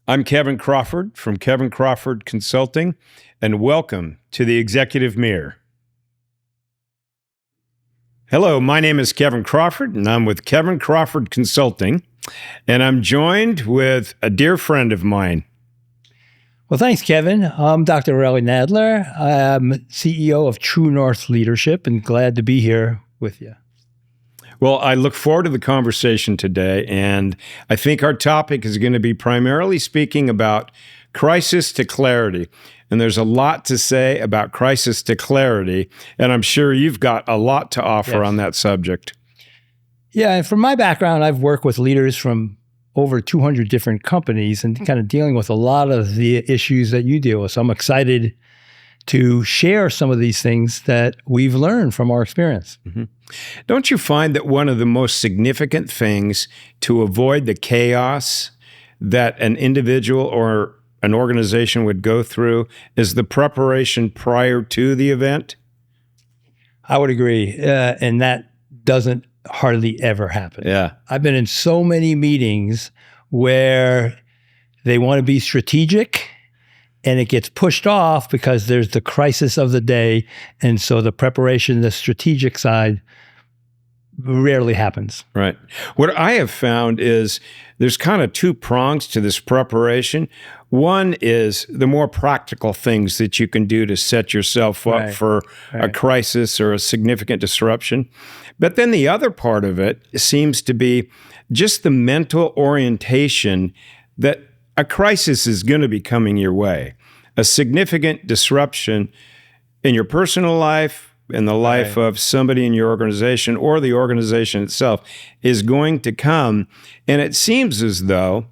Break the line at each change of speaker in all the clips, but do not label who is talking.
I'm Kevin Crawford from Kevin Crawford Consulting, and welcome to the Executive Mirror. Hello, my name is Kevin Crawford, and I'm with Kevin Crawford Consulting, and I'm joined with a dear friend of mine.
Well, thanks, Kevin. I'm Dr. Relly Nadler. I'm CEO of True North Leadership and glad to be here with you.
Well, I look forward to the conversation today, and I think our topic is going to be primarily speaking about crisis to clarity. And there's a lot to say about crisis to clarity, and I'm sure you've got a lot to offer on that subject.
Yeah, and from my background, I've worked with leaders from over 200 different companies and kind of dealing with a lot of the issues that you deal with. So I'm excited to share some of these things that we've learned from our experience.
Mm-hmm. Don't you find that one of the most significant things to avoid the chaos that an individual or an organization would go through is the preparation prior to the event?
I would agree. And that doesn't hardly ever happen.
Yeah.
I've been in so many meetings where they want to be strategic and it gets pushed off because there's the crisis of the day. And so the preparation, the strategic side rarely happens.
Right. What I have found is there's kind of two prongs to this preparation. One is the more practical things that you can do to set yourself up for a crisis or a significant disruption. But then the other part of it seems to be just the mental orientation that a crisis is going to be coming your way. A significant disruption in your personal life, in the life of somebody in your organization or the organization itself is going to come. And it seems as though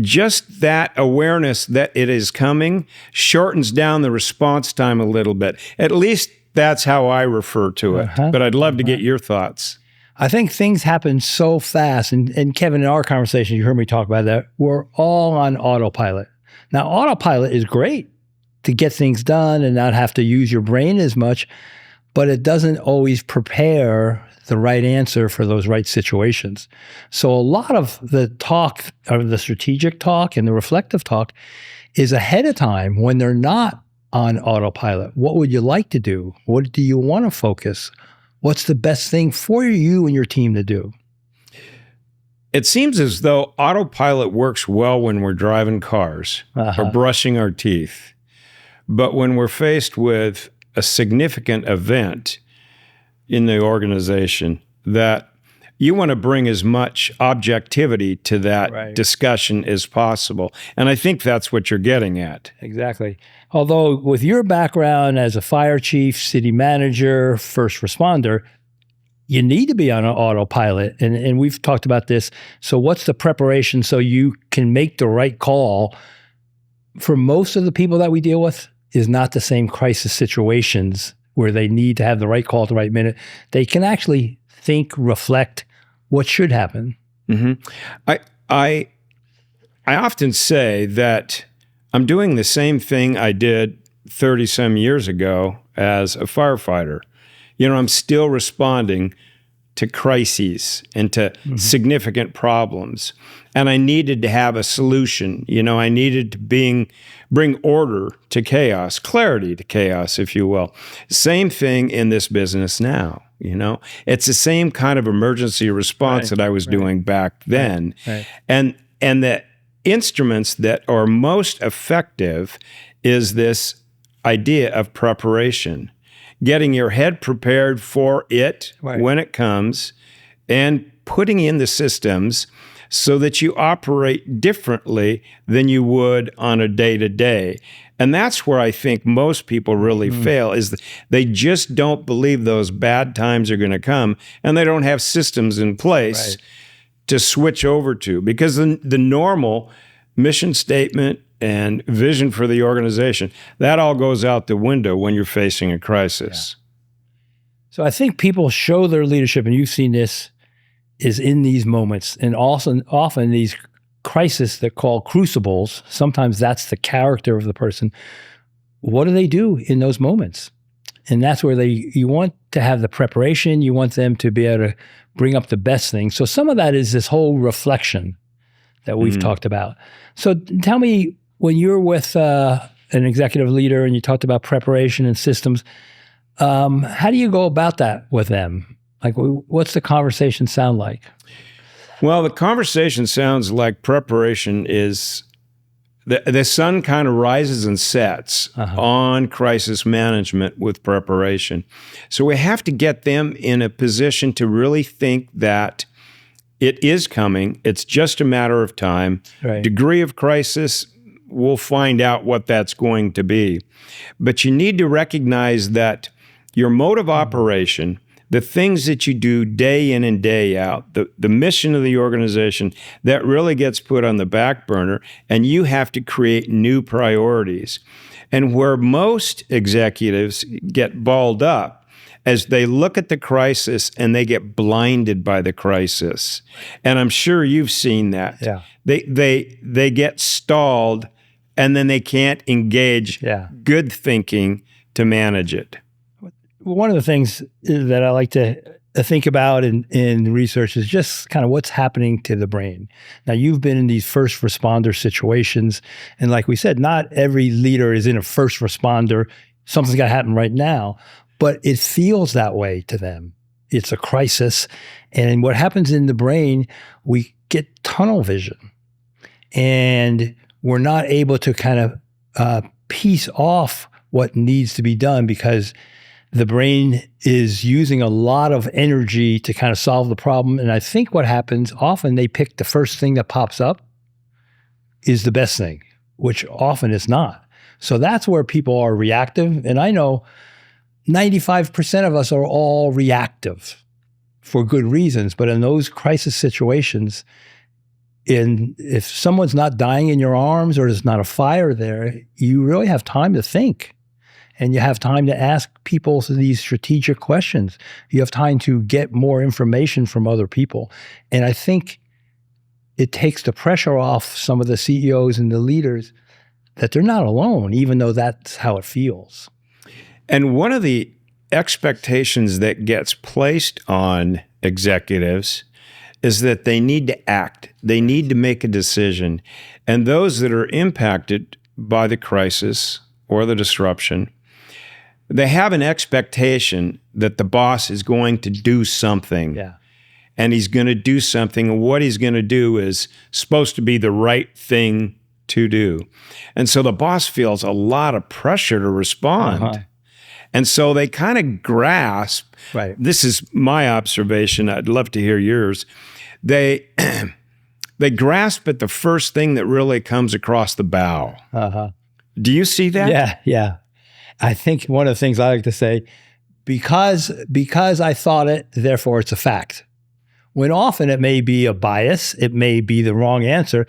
just that awareness that it is coming shortens down the response time a little bit. At least that's how I refer to it. But I'd love to get your thoughts.
I think things happen so fast. And Kevin, in our conversation, you heard me talk about that. We're all on autopilot. Now, autopilot is great to get things done and not have to use your brain as much, but it doesn't always prepare the right answer for those right situations. So a lot of the talk, or the strategic talk and the reflective talk, is ahead of time when they're not on autopilot. What would you like to do? What do you want to focus? What's the best thing for you and your team to do?
It seems as though autopilot works well when we're driving cars or brushing our teeth. But when we're faced with a significant event in the organization, that you want to bring as much objectivity to that discussion as possible. And I think that's what you're getting at.
Exactly. Although with your background as a fire chief, city manager, first responder, you need to be on an autopilot. And we've talked about this. So what's the preparation so you can make the right call? For most of the people that we deal with is not the same crisis situations where they need to have the right call at the right minute. They can actually think, reflect what should happen.
Mm-hmm. I often say that I'm doing the same thing I did 30 some years ago as a firefighter. I'm still responding to crises and to significant problems. And I needed to have a solution. I needed to bring order to chaos, clarity to chaos, if you will. Same thing in this business now. It's the same kind of emergency response that I was doing back then. And the instruments that are most effective is this idea of preparation. Getting your head prepared for it when it comes and putting in the systems so that you operate differently than you would on a day-to-day. And that's where I think most people really fail, is that they just don't believe those bad times are going to come, and they don't have systems in place to switch over to. Because the normal mission statement and vision for the organization, that all goes out the window when you're facing a crisis.
So I think people show their leadership, and you've seen this, is in these moments. And also often these crises that call crucibles, sometimes that's the character of the person. What do they do in those moments? And that's where you want to have the preparation. You want them to be able to bring up the best things. So some of that is this whole reflection that we've talked about. So tell me, when you're with an executive leader and you talked about preparation and systems, how do you go about that with them? Like, what's the conversation sound like?
Well, the conversation sounds like preparation is the sun kind of rises and sets on crisis management with preparation. So we have to get them in a position to really think that it is coming. It's just a matter of time.
Right.
Degree of crisis, we'll find out what that's going to be. But you need to recognize that your mode of operation, the things that you do day in and day out, the mission of the organization, that really gets put on the back burner, and you have to create new priorities. And where most executives get balled up as they look at the crisis and they get blinded by the crisis. And I'm sure you've seen that.
Yeah.
They get stalled, and then they can't engage good thinking to manage it.
One of the things that I like to think about in research is just kind of what's happening to the brain. Now, you've been in these first responder situations, and like we said, not every leader is in a first responder. Something's got to happen right now, but it feels that way to them. It's a crisis, and what happens in the brain, we get tunnel vision, and we're not able to kind of piece off what needs to be done because the brain is using a lot of energy to kind of solve the problem. And I think what happens, often they pick the first thing that pops up is the best thing, which often is not. So that's where people are reactive. And I know 95% of us are all reactive for good reasons. But in those crisis situations, if someone's not dying in your arms or there's not a fire there, you really have time to think. And you have time to ask people these strategic questions. You have time to get more information from other people. And I think it takes the pressure off some of the CEOs and the leaders that they're not alone, even though that's how it feels.
And one of the expectations that gets placed on executives is that they need to act. They need to make a decision. And those that are impacted by the crisis or the disruption, they have an expectation that the boss is going to do something.
Yeah.
And he's going to do something. And what he's going to do is supposed to be the right thing to do. And so the boss feels a lot of pressure to respond. And so they kind of grasp.
Right.
This is my observation. I'd love to hear yours. They grasp at the first thing that really comes across the bow. Do you see that?
Yeah. I think one of the things I like to say, because I thought it, therefore it's a fact. When often it may be a bias, it may be the wrong answer.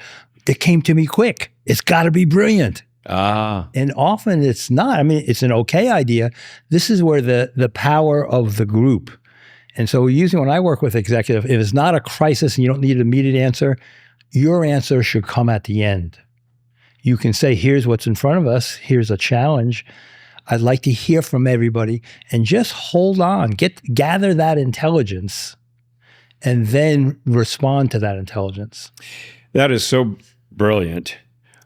It came to me quick. It's got to be brilliant. And often it's not. I mean, it's an okay idea. This is where the power of the group. And so usually when I work with executive, if it's not a crisis and you don't need an immediate answer, your answer should come at the end. You can say, here's what's in front of us. Here's a challenge. I'd like to hear from everybody and just hold on, gather that intelligence and then respond to that intelligence.
That is so brilliant.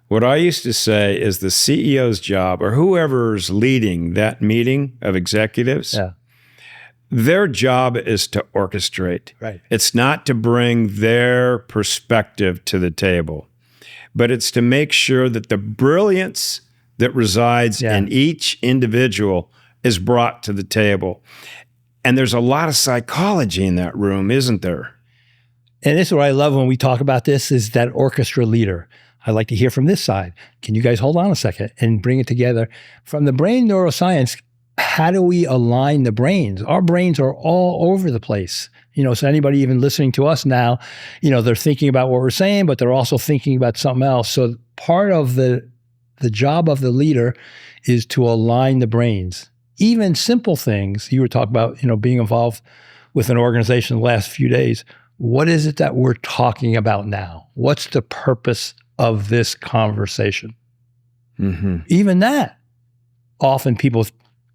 What I used to say is the CEO's job, or whoever's leading that meeting of executives, their job is to orchestrate.
Right.
It's not to bring their perspective to the table, but it's to make sure that the brilliance that resides in each individual is brought to the table. And there's a lot of psychology in that room, isn't there?
And this is what I love when we talk about this, is that orchestra leader. I'd like to hear from this side. Can you guys hold on a second and bring it together? From the brain neuroscience, how do we align the brains? Our brains are all over the place. So anybody even listening to us now, they're thinking about what we're saying, but they're also thinking about something else. So part of the job of the leader is to align the brains. Even simple things, you were talking about, being involved with an organization the last few days. What is it that we're talking about now? What's the purpose of this conversation? Even that, often people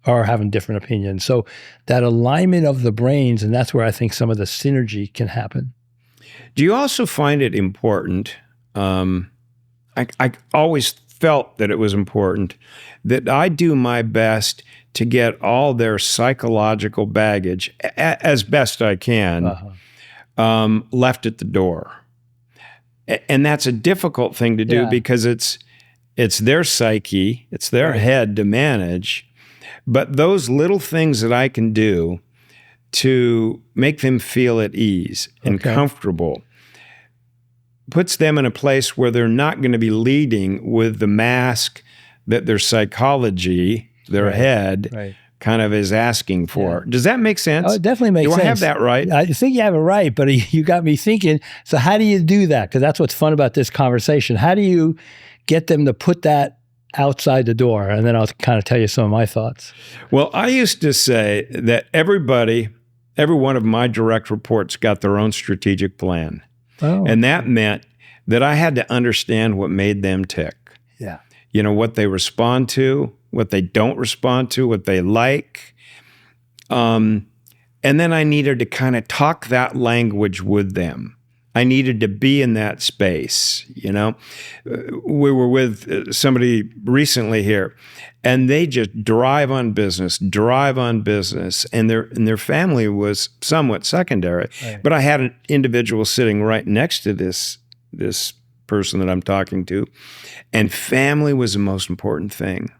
are having different opinions. So that alignment of the brains, and that's where I think some of the synergy can happen.
Do you also find it important I always felt that it was important that I do my best to get all their psychological baggage as best I can left at the door. And that's a difficult thing to do because it's their psyche, it's their head to manage. But those little things that I can do to make them feel at ease and comfortable puts them in a place where they're not going to be leading with the mask that their psychology, their head, kind of is asking for. Does that make sense?
Oh, it definitely makes sense.
Do I have that right?
I think you have it right, but you got me thinking, so how do you do that? Because that's what's fun about this conversation. How do you get them to put that outside the door? And then I'll kind of tell you some of my thoughts.
Well, I used to say that every one of my direct reports got their own strategic plan. Oh. And that meant that I had to understand what made them tick.
Yeah.
You know, what they respond to, what they don't respond to, what they like. And then I needed to kind of talk that language with them. I needed to be in that space, you know. We were with somebody recently here, and they just drive on business, and their family was somewhat secondary. Right. But I had an individual sitting right next to this person that I'm talking to, and family was the most important thing,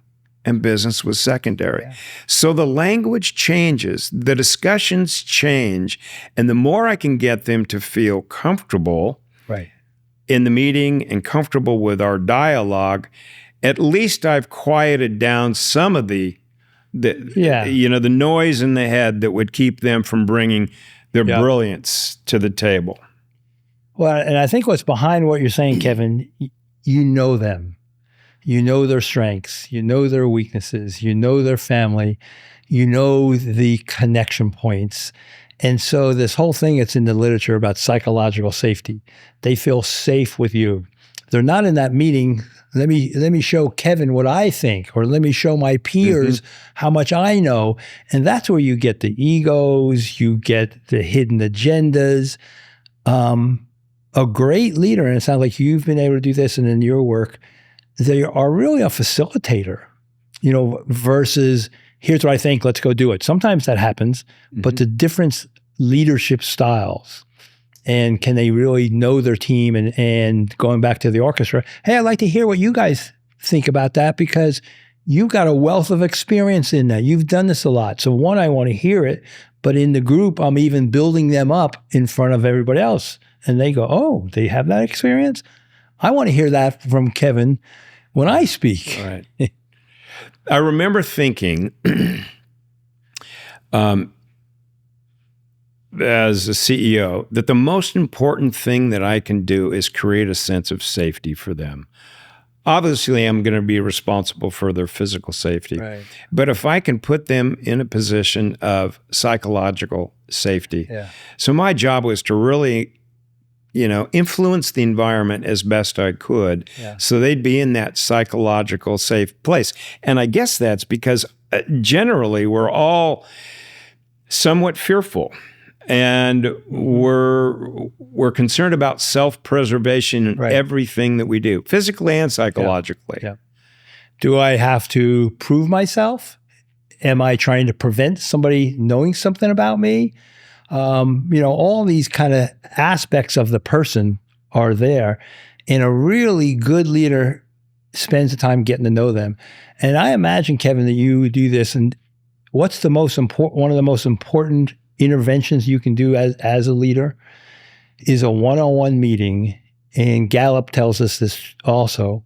and business was secondary. Yeah. So the language changes, the discussions change, and the more I can get them to feel comfortable in the meeting and comfortable with our dialogue, at least I've quieted down some of the noise in the head that would keep them from bringing their brilliance to the table.
Well, and I think what's behind what you're saying, Kevin, you know them. You know their strengths. You know their weaknesses. You know their family. You know the connection points. And so this whole thing that's in the literature about psychological safety, they feel safe with you. They're not in that meeting, let me show Kevin what I think, or let me show my peers how much I know. And that's where you get the egos, you get the hidden agendas. A great leader, and it sounds like you've been able to do this and in your work, they are really a facilitator, you know, versus here's what I think, let's go do it. Sometimes that happens, but the different leadership styles, and can they really know their team, and going back to the orchestra, hey, I'd like to hear what you guys think about that because you've got a wealth of experience in that. You've done this a lot. So one, I want to hear it, but in the group, I'm even building them up in front of everybody else. And they go, oh, they have that experience? I want to hear that from Kevin when I speak.
Right. I remember thinking, as a CEO, that the most important thing that I can do is create a sense of safety for them. Obviously, I'm going to be responsible for their physical safety. Right. But if I can put them in a position of psychological safety. So my job was to really, influence the environment as best I could so they'd be in that psychological safe place. And I guess that's because generally we're all somewhat fearful. And we're concerned about self-preservation in everything that we do, physically and psychologically.
Do I have to prove myself? Am I trying to prevent somebody knowing something about me? All these kind of aspects of the person are there. And a really good leader spends the time getting to know them. And I imagine, Kevin, that you do this. And what's the most important? One of the most important interventions you can do as a leader is a one-on-one meeting, and Gallup tells us this also,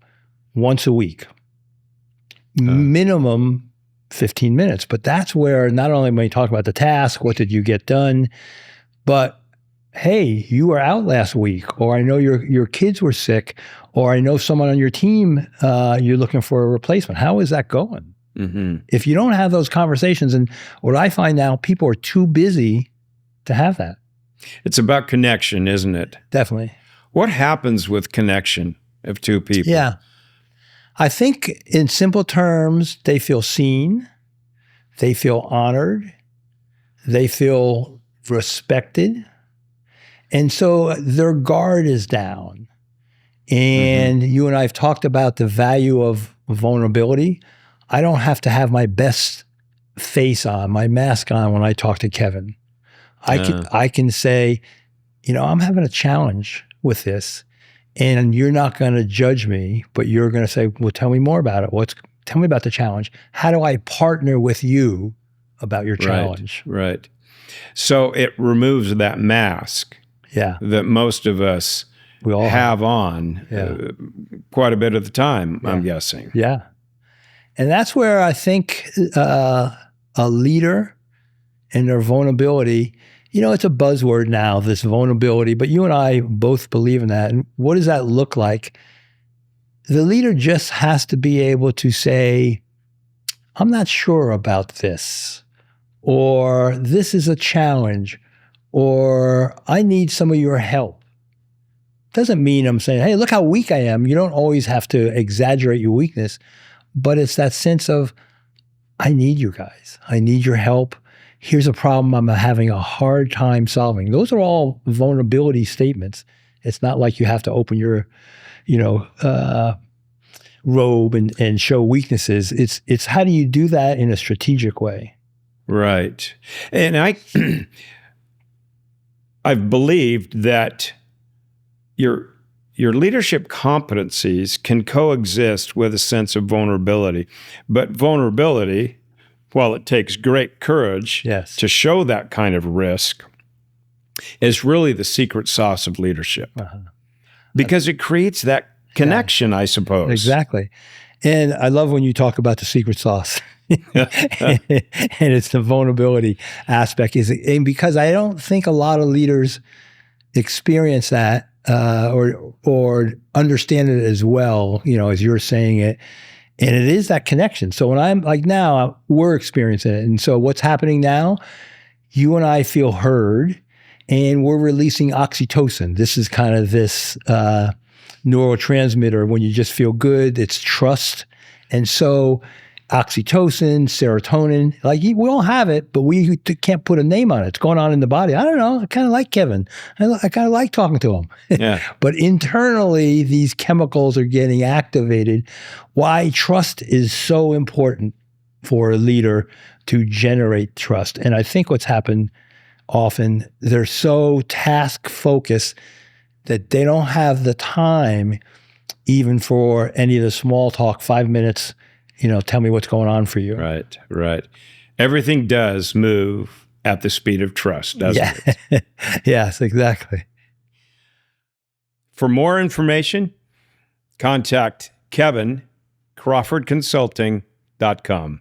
once a week. Minimum 15 minutes. But that's where not only when you talk about the task, what did you get done, but hey, you were out last week, or I know your kids were sick, or I know someone on your team, you're looking for a replacement. How is that going? If you don't have those conversations, and what I find now, people are too busy to have that.
It's about connection, isn't it?
Definitely.
What happens with connection of two people?
Yeah. I think in simple terms, they feel seen, they feel honored, they feel respected, and so their guard is down. And you and I have talked about the value of vulnerability. I don't have to have my best face on, my mask on when I talk to Kevin. I can say, I'm having a challenge with this, and you're not going to judge me, but you're going to say, well, tell me more about it. Tell me about the challenge. How do I partner with you about your challenge?
Right. So it removes that mask that most of us
we all
have on quite a bit of the time, I'm guessing.
Yeah. And that's where I think a leader and their vulnerability, it's a buzzword now, this vulnerability, but you and I both believe in that. And what does that look like? The leader just has to be able to say, I'm not sure about this, or this is a challenge, or I need some of your help. Doesn't mean I'm saying, hey, look how weak I am. You don't always have to exaggerate your weakness, but it's that sense of, I need you guys. I need your help. Here's a problem I'm having a hard time solving. Those are all vulnerability statements. It's not like you have to open your, robe and show weaknesses. It's how do you do that in a strategic way?
Right. And I've believed that your leadership competencies can coexist with a sense of vulnerability. But vulnerability, while it takes great courage to show that kind of risk, is really the secret sauce of leadership. Because it creates that connection, I suppose.
Exactly. And I love when you talk about the secret sauce. And it's the vulnerability aspect. And because I don't think a lot of leaders experience that or understand it as well, as you're saying it. And it is that connection. So when I'm like now, we're experiencing it. And so what's happening now, you and I feel heard and we're releasing oxytocin. This is kind of this neurotransmitter when you just feel good. It's trust. And so oxytocin, serotonin, like we all have it, but we can't put a name on it. It's going on in the body. I don't know. I kind of like Kevin. I kind of like talking to him.
Yeah.
But internally, these chemicals are getting activated. Why trust is so important for a leader to generate trust. And I think what's happened often, they're so task focused that they don't have the time even for any of the small talk, 5 minutes, tell me what's going on for you.
Right. Everything does move at the speed of trust, doesn't it?
Yes, exactly.
For more information, contact Kevin, CrawfordConsulting.com.